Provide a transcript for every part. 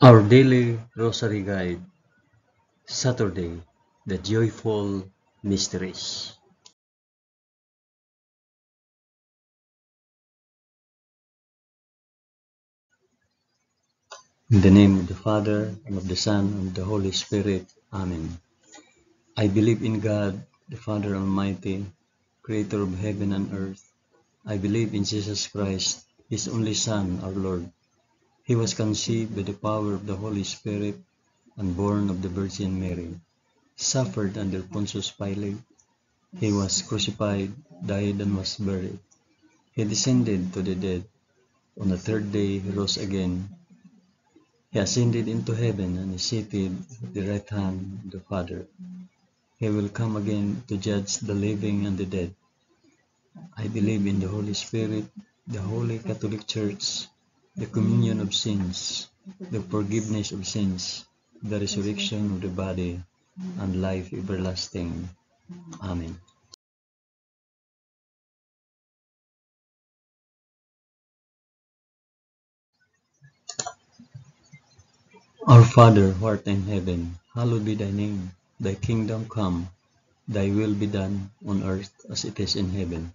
Our daily rosary guide, Saturday, the joyful mysteries. In the name of the Father, and of the Son, and of the Holy Spirit. Amen. I believe in God, the Father Almighty, creator of heaven and earth. I believe in Jesus Christ, his only Son, our Lord. He was conceived by the power of the Holy Spirit and born of the Virgin Mary, suffered under Pontius Pilate. He was crucified, died, and was buried. He descended to the dead. On the third day he rose again. He ascended into heaven and is seated at the right hand of the Father. He will come again to judge the living and the dead. I believe in the Holy Spirit, the Holy Catholic Church, the communion of sins, the forgiveness of sins, the resurrection of the body, and life everlasting. Amen. Our Father, who art in heaven, hallowed be thy name. Thy kingdom come, thy will be done on earth as it is in heaven.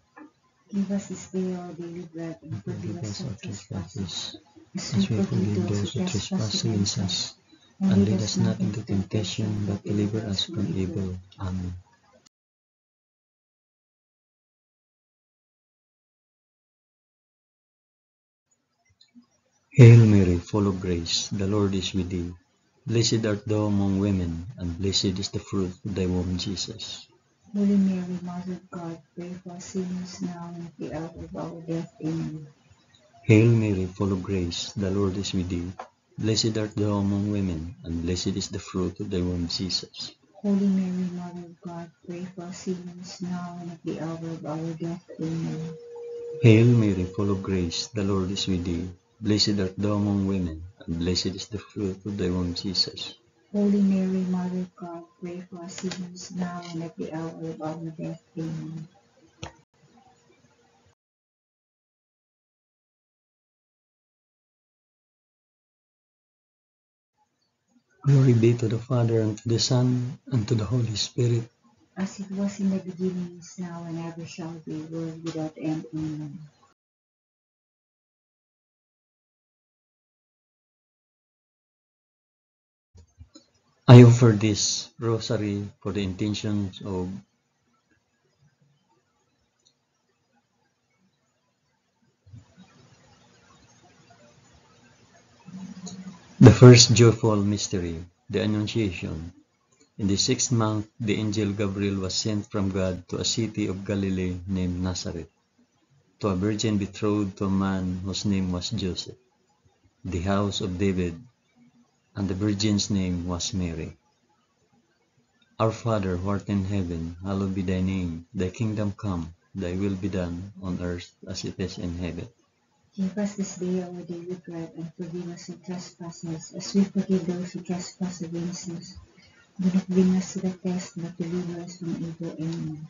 Give us this day our daily bread, and forgive Forgive us us our our trespasses, trespasses, as as we we forgive forgive those those who who trespass trespass against against us. us. And And lead lead us us not not into into temptation, but deliver us from evil. Amen. Hail Mary, full of grace, the Lord is with thee. Blessed art thou among women, and blessed is the fruit of thy womb, Jesus. Holy Mary, Mother of God, pray for us sinners now and at the hour of our death. Amen. Hail Mary, full of grace, the Lord is with thee. Blessed art thou among women, and blessed is the fruit of thy womb, Jesus. Holy Mary, Mother of God, pray for us sinners now and at the hour of our death. Amen. Hail Mary, full of grace, the Lord is with thee. Blessed art thou among women, and blessed is the fruit of thy womb, Jesus. Holy Mary, Mother of God, pray for us sinners now and at the hour of our death. Amen. Glory be to the Father, and to the Son, and to the Holy Spirit. As it was in the beginning, is now, and ever shall be, world without end. Amen. I offer this rosary for the intentions of the first joyful mystery, the Annunciation. In the 6th month, the angel Gabriel was sent from God to a city of Galilee named Nazareth, to a virgin betrothed to a man whose name was Joseph, the house of David, and the virgin's name was Mary. Our Father, who art in heaven, hallowed be thy name. Thy kingdom come, thy will be done, on earth as it is in heaven. Give us this day our daily bread, and forgive us our trespasses, as we forgive those who trespass against us. Do not bring us to the test, but deliver us from evil. Amen.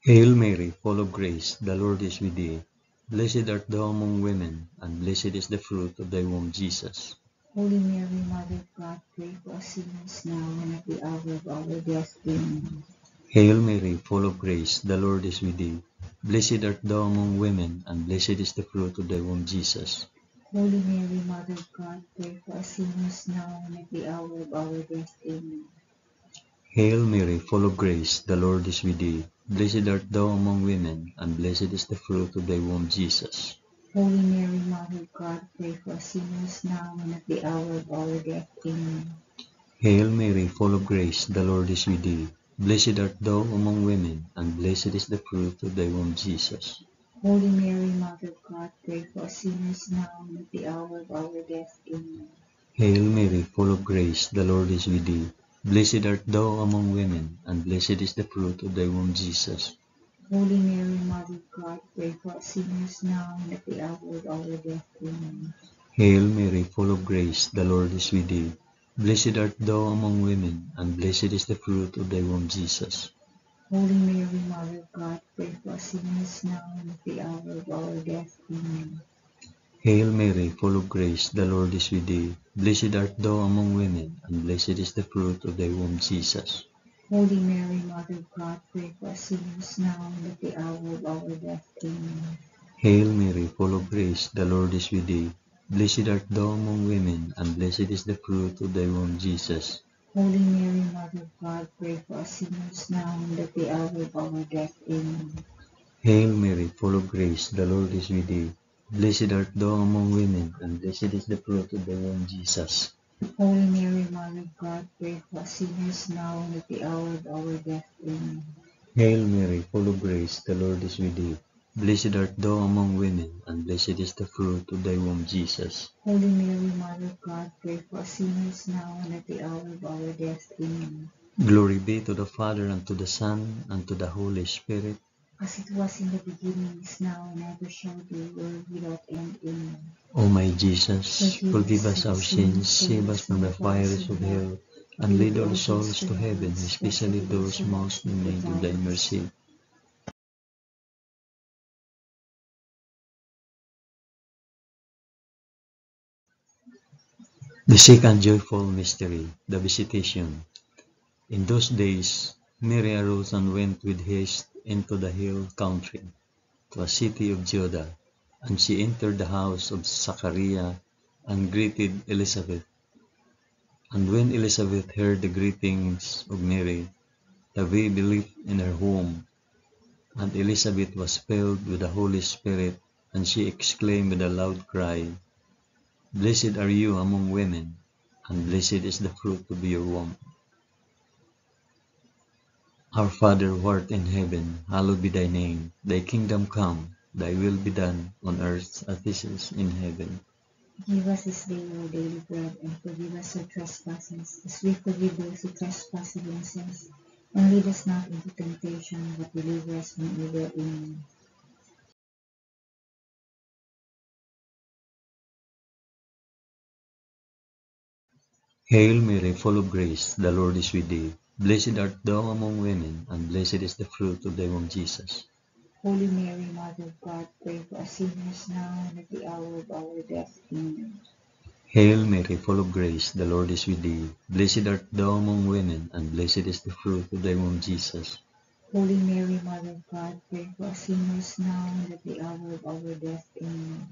Hail Mary, full of grace, the Lord is with thee. Blessed art thou among women, and blessed is the fruit of thy womb, Jesus. Holy Mary, Mother of God, pray for us sinners now and at the hour of our death. Amen. Hail Mary, full of grace, the Lord is with thee. Blessed art thou among women, and blessed is the fruit of thy womb, Jesus. Holy Mary, Mother of God, pray for us sinners now and at the hour of our death. Amen. Hail Mary, full of grace, the Lord is with thee. Blessed art thou among women, and blessed is the fruit of thy womb, Jesus. Holy Mary, Mother of God, pray for us sinners now and at the hour of our death. Amen. Hail Mary, full of grace, the Lord is with thee. Blessed art thou among women, and blessed is the fruit of thy womb, Jesus. Holy Mary, Mother of God, pray for us sinners now and at the hour of our death. Amen. Hail Mary, full of grace, the Lord is with thee. Blessed art thou among women, and blessed is the fruit of thy womb, Jesus. Holy Mary, Mother of God, pray for us sinners now and at the hour of our death. Amen. Hail Mary, full of grace, the Lord is with thee. Blessed art thou among women, and blessed is the fruit of thy womb, Jesus. Holy Mary, Mother of God, pray for us sinners now and at the hour of our death. Amen. Hail Mary, full of grace, the Lord is with thee. Blessed art thou among women, and blessed is the fruit of thy womb, Jesus. Holy Mary, Mother of God, pray for us sinners now and at the hour of our death. Amen. Hail Mary, full of grace, the Lord is with thee. Blessed art thou among women, and blessed is the fruit of thy womb, Jesus. Holy Mary, Mother of God, pray for us sinners now and at the hour of our death. Amen. Hail Mary, full of grace, the Lord is with thee. Blessed art thou among women, and blessed is the fruit of thy womb, Jesus. Holy Mary, Mother of God, pray for us sinners now and at the hour of our death. Amen. Hail Mary, full of grace, the Lord is with thee. Blessed art thou among women, and blessed is the fruit of thy womb, Jesus. Holy Mary, Mother of God, pray for us sinners now and at the hour of our death. Amen. Glory be to the Father, and to the Son, and to the Holy Spirit. As it was in the beginning, is now, and ever shall be, world without end. Amen. O my Jesus, forgive us our sins, save us from the fires of hell, and lead all souls to heaven, especially those most in need of thy mercy. The second joyful mystery, the Visitation. In those days, Mary arose and went with haste into the hill country, to a city of Judah, and she entered the house of Zachariah and greeted Elizabeth. And when Elizabeth heard the greetings of Mary, the baby leaped in her womb, and Elizabeth was filled with the Holy Spirit, and she exclaimed with a loud cry, Blessed are you among women, and blessed is the fruit of your womb. Our Father who art in heaven, hallowed be thy name. Thy kingdom come, thy will be done, on earth as it is in heaven. Give us this day our daily bread, and forgive us our trespasses, as we forgive those who trespass against us. And lead us not into temptation, but deliver us from evil. Amen. Hail Mary, full of grace, the Lord is with thee. Blessed art thou among women, and blessed is the fruit of thy womb, Jesus. Holy Mary, Mother of God, pray for us sinners now and at the hour of our death. Amen. Hail Mary, full of grace, the Lord is with thee. Blessed art thou among women, and blessed is the fruit of thy womb, Jesus. Holy Mary, Mother of God, pray for us sinners now and at the hour of our death. Amen.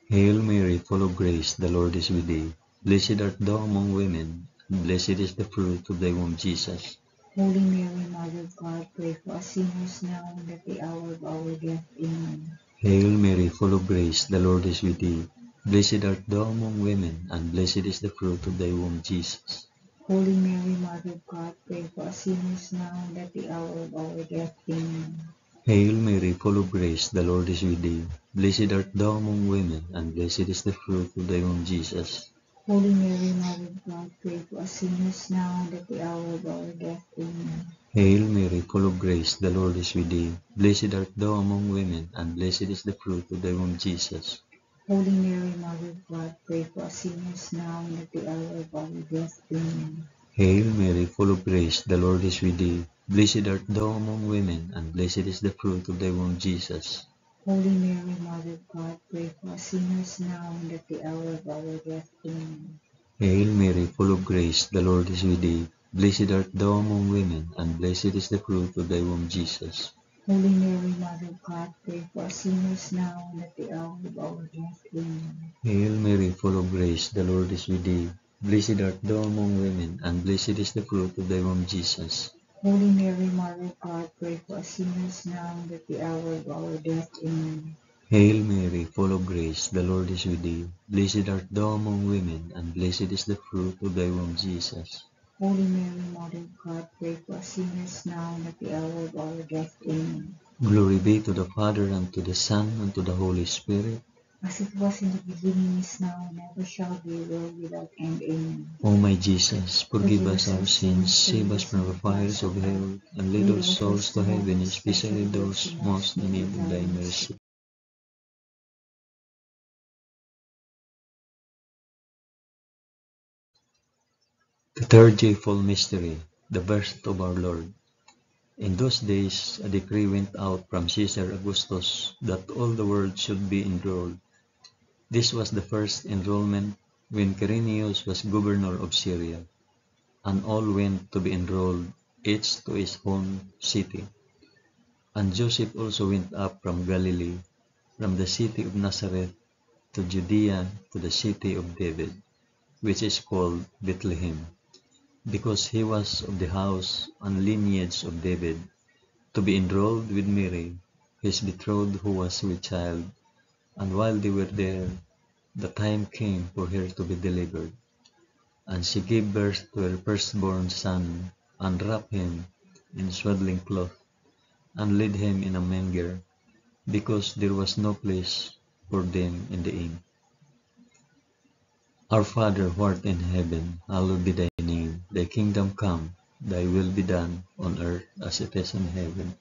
Hail Mary, full of grace, the Lord is with thee. Blessed art thou among women, and blessed is the fruit of thy womb, Jesus. Holy Mary, Mother of God, pray for us sinners now and at the hour of our death. Amen. Hail Mary, full of grace, the Lord is with thee. Blessed art thou among women, and blessed is the fruit of thy womb, Jesus. Holy Mary, Mother of God, pray for us sinners now and at the hour of our death. Amen. Hail Mary, full of grace, the Lord is with thee. Blessed art thou among women, and blessed is the fruit of thy womb, Jesus. Holy Mary, Mother of God, pray for us sinners now and at the hour of our death. Amen. Hail Mary, full of grace, the Lord is with thee. Blessed art thou among women, and blessed is the fruit of thy womb, Jesus. Holy Mary, Mother of God, pray for us sinners now and at the hour of our death. Amen. Hail Mary, full of grace, the Lord is with thee. Blessed art thou among women, and blessed is the fruit of thy womb, Jesus. Holy Mary, Mother of God, pray for us sinners now and at the hour of our death. Amen. Hail Mary, full of grace, the Lord is with thee. Blessed art thou among women, and blessed is the fruit of thy womb, Jesus. Holy Mary, Mother of God, pray for us sinners now and at the hour of our death. Amen. Hail Mary, full of grace, the Lord is with thee. Blessed art thou among women, and blessed is the fruit of thy womb, Jesus. Holy Mary, Mother of God, pray for us sinners now and at the hour of our death. Amen. Hail Mary, full of grace, the Lord is with thee. Blessed art thou among women, and blessed is the fruit of thy womb, Jesus. Holy Mary, Mother of God, pray for us sinners now and at the hour of our death. Amen. Glory be to the Father, and to the Son, and to the Holy Spirit. As it was in the beginning, is now, and ever shall be, world without end. Amen. O my Jesus, forgive us our sins, save us from the fires of hell, and lead all souls to heaven, especially those most in need of thy mercy. The third joyful mystery, the birth of our Lord. In those days, a decree went out from Caesar Augustus that all the world should be enrolled. This was the first enrollment when Quirinius was governor of Syria, and all went to be enrolled, each to his own city. And Joseph also went up from Galilee, from the city of Nazareth to Judea, to the city of David, which is called Bethlehem, because he was of the house and lineage of David, to be enrolled with Mary, his betrothed, who was with child. And while they were there, the time came for her to be delivered. And she gave birth to her firstborn son, and wrapped him in swaddling cloth, and laid him in a manger, because there was no place for them in the inn. Our Father, who art in heaven, hallowed be thy name. Thy kingdom come, thy will be done, on earth as it is in heaven.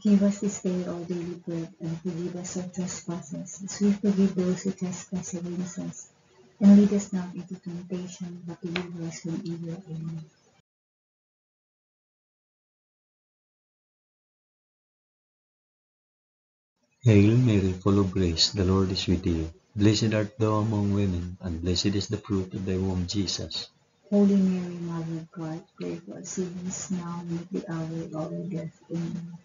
Give us this day our daily bread, and forgive us our trespasses, as we forgive those who trespass against us. And lead us not into temptation, but deliver us from evil. Amen. Hail Mary, full of grace, the Lord is with thee. Blessed art thou among women, and blessed is the fruit of thy womb, Jesus. Holy Mary, Mother of God, pray for us sinners now and at the hour of our death. Amen.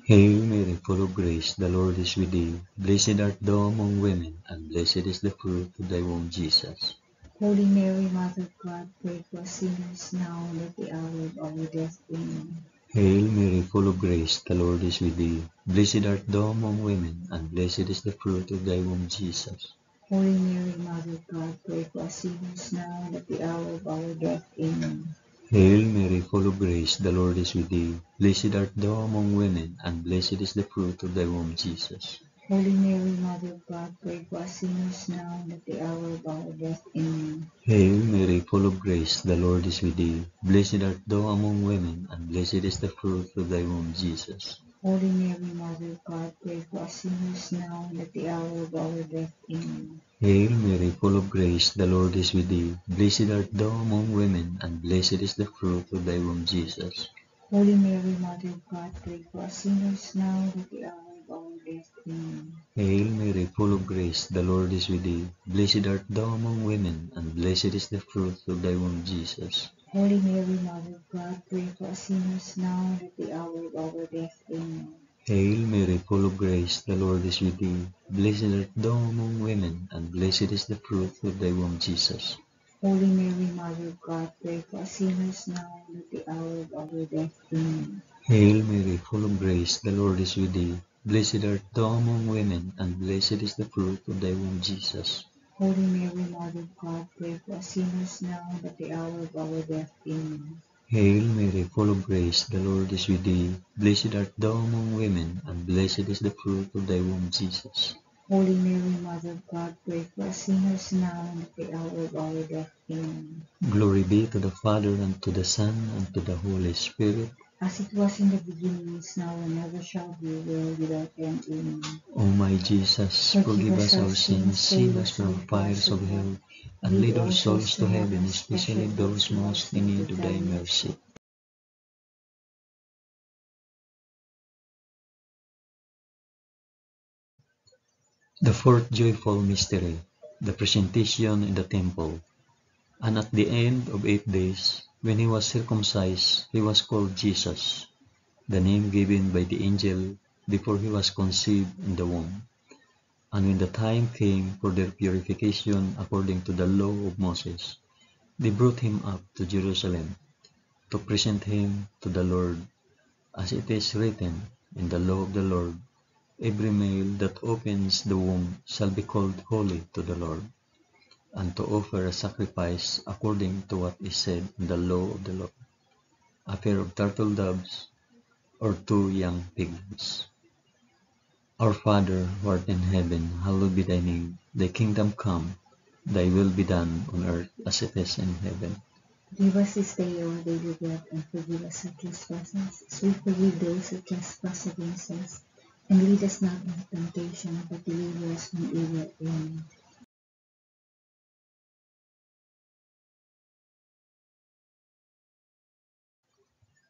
Hail Mary, full of grace, the Lord is with thee. Blessed art thou among women, and blessed is the fruit of thy womb, Jesus. Holy Mary, Mother of God, pray for us sinners now and at the hour of our death. Amen. Hail Mary, full of grace, the Lord is with thee. Blessed art thou among women, and blessed is the fruit of thy womb, Jesus. Holy Mary, Mother of God, pray for us sinners now and at the hour of our death. Amen. Hail Mary, full of grace, the Lord is with thee. Blessed art thou among women, and blessed is the fruit of thy womb, Jesus. Holy Mary, Mother of God, pray for us sinners now and at the hour of our death. Amen. Hail Mary, full of grace, the Lord is with thee. Blessed art thou among women, and blessed is the fruit of thy womb, Jesus. Holy Mary, Mother of God, pray for us sinners now and at the hour of our death. Amen. Hail Mary, full of grace, the Lord is with thee. Blessed art thou among women, and blessed is the fruit of thy womb, Jesus. Holy Mary, Mother of God, pray for us sinners now and at the hour of our death. Amen. Hail Mary, full of grace, the Lord is with thee. Blessed art thou among women, and blessed is the fruit of thy womb, Jesus. Holy Mary, Mother of God, pray for us sinners now and at the hour of our death. Amen. Hail Mary, full of grace, the Lord is with thee. Blessed art thou among women, and blessed is the fruit of thy womb, Jesus. Holy Mary, Mother of God, pray for us sinners now and at the hour of our death. Amen. Hail Mary, full of grace, the Lord is with thee. Blessed art thou among women, and blessed is the fruit of thy womb, Jesus. Holy Mary, Mother of God, pray for us sinners now and at the hour of our death. Amen. Hail Mary, full of grace, the Lord is with thee. Blessed art thou among women, and blessed is the fruit of thy womb, Jesus. Holy Mary, Mother of God, pray for us sinners now and at the hour of our death. Amen. Glory be to the Father, and to the Son, and to the Holy Spirit. As it was in the beginning, is now, and ever shall be, world without end. Amen. O my Jesus, forgive us our sins, save us from the fires of hell, and lead all souls to heaven, especially those most in need of thy mercy. The fourth joyful mystery, the presentation in the temple. And at the end of 8 days, when he was circumcised, he was called Jesus, the name given by the angel before he was conceived in the womb. And when the time came for their purification according to the law of Moses, they brought him up to Jerusalem to present him to the Lord, as it is written in the law of the Lord, every male that opens the womb shall be called holy to the Lord, and to offer a sacrifice according to what is said in the law of the Lord, a pair of turtle doves or 2 young pigeons. Our Father, who art in heaven, hallowed be thy name. Thy kingdom come, thy will be done on earth as it is in heaven. Give us this day our daily bread, and forgive us our trespasses, as we forgive those who trespass against us. And lead us not into temptation, but deliver us from evil. Amen.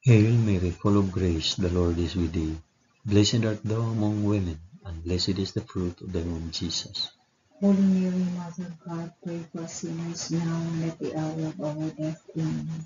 Hail Mary, full of grace, the Lord is with thee. Blessed art thou among women, and blessed is the fruit of thy womb, Jesus. Holy Mary, Mother of God, pray for us sinners now and at the hour of our death. Amen.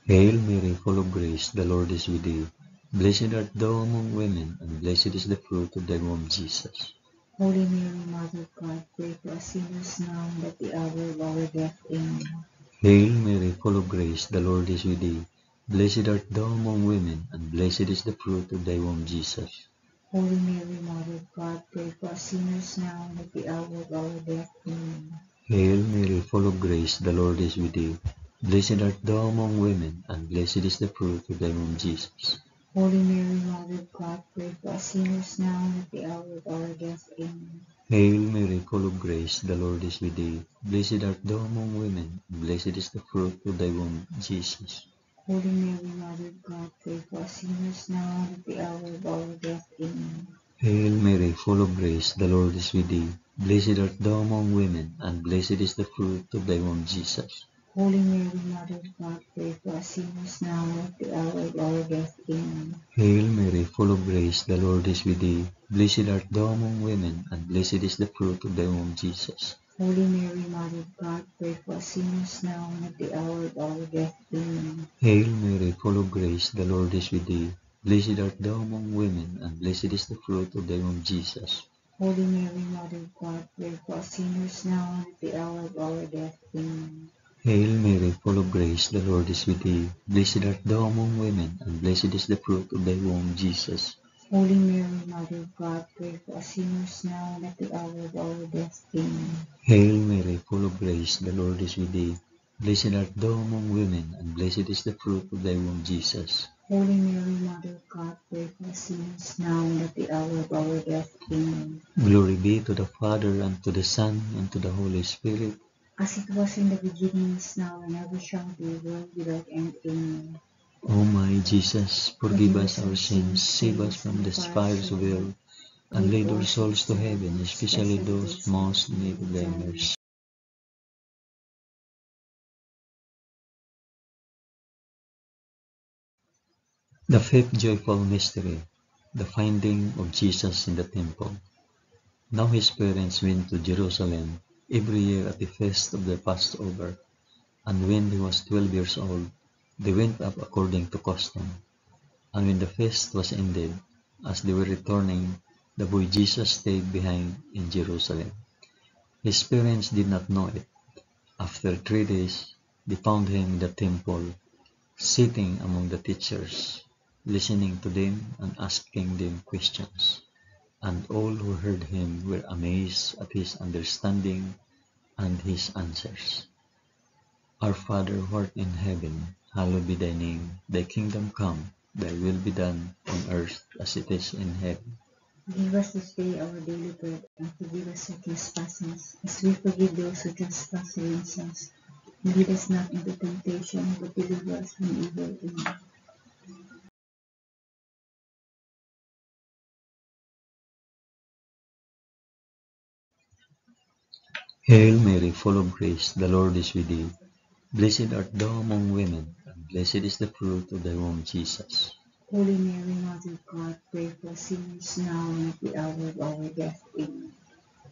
Hail Mary, full of grace, the Lord is with thee. Blessed art thou among women, and blessed is the fruit of thy womb, Jesus. Holy Mary, Mother of God, pray for us sinners now and at the hour of our death. Amen. Hail Mary, full of grace, the Lord is with thee. Blessed art thou among women, and blessed is the fruit of thy womb, Jesus. Holy Mary, Mother of God, pray for us sinners now and at the hour of our death. Amen. Hail Mary, full of grace, the Lord is with thee. Blessed art thou among women, and blessed is the fruit of thy womb, Jesus. Holy Mary, Mother of God, pray for us sinners now and at the hour of our death. Amen. Hail Mary, full of grace, the Lord is with thee. Blessed art thou among women, and blessed is the fruit of thy womb, Jesus. Holy Mary, Mother of God, pray for us sinners now and at the hour of our death. Amen. Hail Mary, full of grace, the Lord is with thee. Blessed art thou among women, and blessed is the fruit of thy womb, Jesus. Holy Mary, Mother of God, pray for us sinners now and at the hour of our death. Amen. Hail Mary, full of grace, the Lord is with thee. Blessed art thou among women, and blessed is the fruit of thy womb, Jesus. Holy Mary, Mother of God, pray for us sinners now and at the hour of our death. Amen. Hail Mary, full of grace, the Lord is with thee. Blessed art thou among women, and blessed is the fruit of thy womb, Jesus. Holy Mary, Mother of God, pray for us sinners now and at the hour of our death. Amen. Hail Mary, full of grace, the Lord is with thee. Blessed art thou among women, and blessed is the fruit of thy womb, Jesus. Holy Mary, Mother of God, pray for us sinners now and at the hour of our death. Amen. Hail Mary, full of grace, the Lord is with thee. Blessed art thou among women, and blessed is the fruit of thy womb, Jesus. Holy Mary, Mother of God, pray for us sinners now and at the hour of our death. Amen. Glory be to the Father, and to the Son, and to the Holy Spirit. As it was in the beginning, is now, and ever shall be, world without end. Amen. O my Jesus, forgive us our sins, save us from the fires of hell, and lead our souls to heaven, especially those most in need of thy mercy. The fifth joyful mystery, the finding of Jesus in the temple. Now his parents went to Jerusalem every year at the feast of the Passover, and when he was 12 years old, they went up according to custom. And when the feast was ended, as they were returning, the boy Jesus stayed behind in Jerusalem. His parents did not know it. After 3 days, they found him in the temple, sitting among the teachers, listening to them and asking them questions. And all who heard him were amazed at his understanding and his answers. Our Father who art in heaven, hallowed be thy name. Thy kingdom come, thy will be done on earth as it is in heaven. Give us this day our daily bread, and forgive us our trespasses, as we forgive those who trespass against us. And lead us not into temptation, but deliver us from evil. Amen. Hail Mary, full of grace, the Lord is with thee. Blessed art thou among women, and blessed is the fruit of thy womb, Jesus. Holy Mary, Mother of God, pray for us sinners now and at the hour of our death. Amen.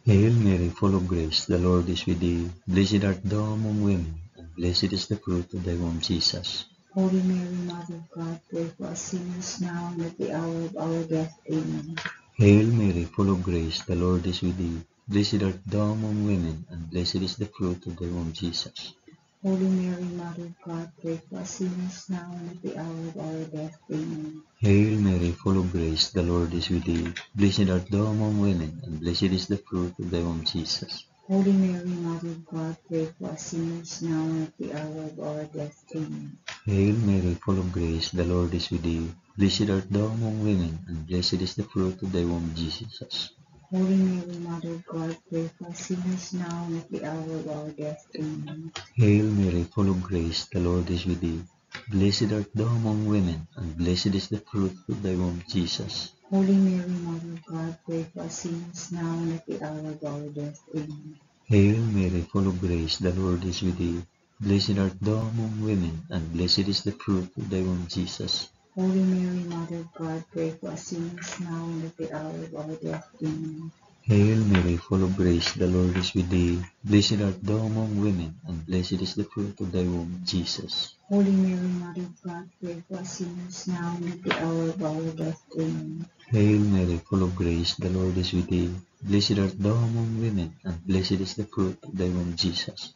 Hail Mary, full of grace, the Lord is with thee. Blessed art thou among women, and blessed is the fruit of thy womb, Jesus. Holy Mary, Mother of God, pray for us sinners now and at the hour of our death. Amen. Hail Mary, full of grace, the Lord is with thee. Blessed art thou among women, and blessed is the fruit of thy womb, Jesus. Holy Mary, Mother of God, pray for us sinners now and at the hour of our death. Amen. Hail Mary, full of grace, the Lord is with thee. Blessed art thou among women, and blessed is the fruit of thy womb, Jesus. Holy Mary, Mother of God, pray for us sinners now and at the hour of our death. Amen. Hail Mary, full of grace, the Lord is with thee. Blessed art thou among women, and blessed is the fruit of thy womb, Jesus. Holy Mary, Mother of God, pray for us sinners now and at the hour of our death. Amen. Hail Mary, full of grace, the Lord is with thee. Blessed art thou among women, and blessed is the fruit of thy womb, Jesus. Holy Mary, Mother of God, pray for us sinners now and at the hour of our death. Amen. Hail Mary, full of grace, the Lord is with thee. Blessed art thou among women, and blessed is the fruit of thy womb, Jesus. Holy Mary, Mother of God, pray for us sinners now and at the hour of our death. Amen. Hail Mary, full of grace, the Lord is with thee. Blessed art thou among women, and blessed is the fruit of thy womb, Jesus. Holy Mary, Mother of God, pray for us sinners now and at the hour of our death. Amen. Hail Mary, full of grace, the Lord is with thee. Blessed art thou among women, and blessed is the fruit of thy womb, Jesus.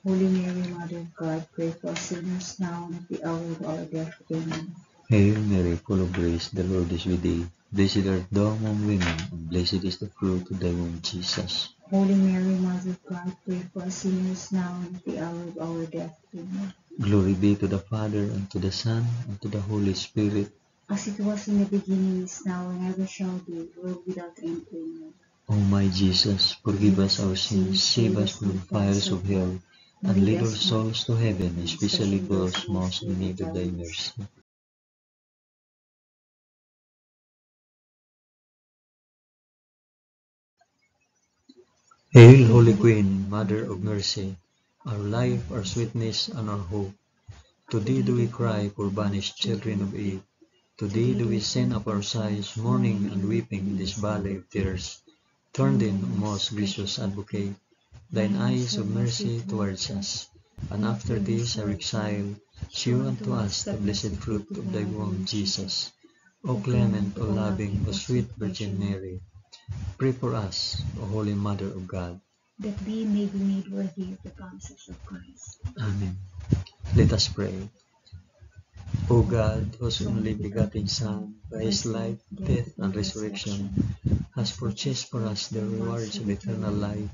Holy Mary, Mother of God, pray for us sinners now and at the hour of our death. Amen. Hail Mary, full of grace, the Lord is with thee. Blessed art thou among women, and blessed is the fruit of thy womb, Jesus. Holy Mary, Mother of God, pray for us sinners now and at the hour of our death. Amen. Glory be to the Father, and to the Son, and to the Holy Spirit. As it was in the beginning, is now, and ever shall be, world without end. Amen. O my Jesus, forgive us our sins, save us from the fires of hell, and lead all souls to heaven, especially those most in need of thy mercy. Hail, Holy Queen, Mother of Mercy, our life, our sweetness, and our hope. To thee do we cry, poor banished children of Eve. To thee do we send up our sighs, mourning and weeping in this valley of tears. Turn then, O most gracious Advocate, thine eyes of mercy towards us, and after this our exile, shew unto us the blessed fruit of thy womb, Jesus. O clement, O loving, O sweet Virgin Mary, pray for us, O Holy Mother of God, that we may be made worthy of the promises of Christ. Amen. Let us pray. O God, whose only begotten Son, by his life, death, and resurrection, has purchased for us the rewards of eternal life,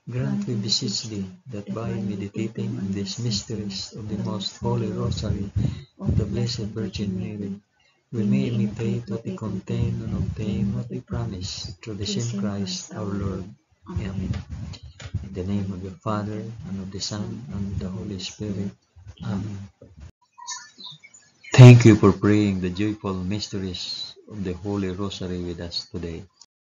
grant, we beseech thee, that by meditating on these mysteries of the most holy Rosary of the Blessed Virgin Mary, we may imitate what they contain and obtain what they promise, through the same Christ our Lord. Amen. In the name of the Father, and of the Son, and of the Holy Spirit. Amen. Thank you for praying the joyful mysteries of the Holy Rosary with us today.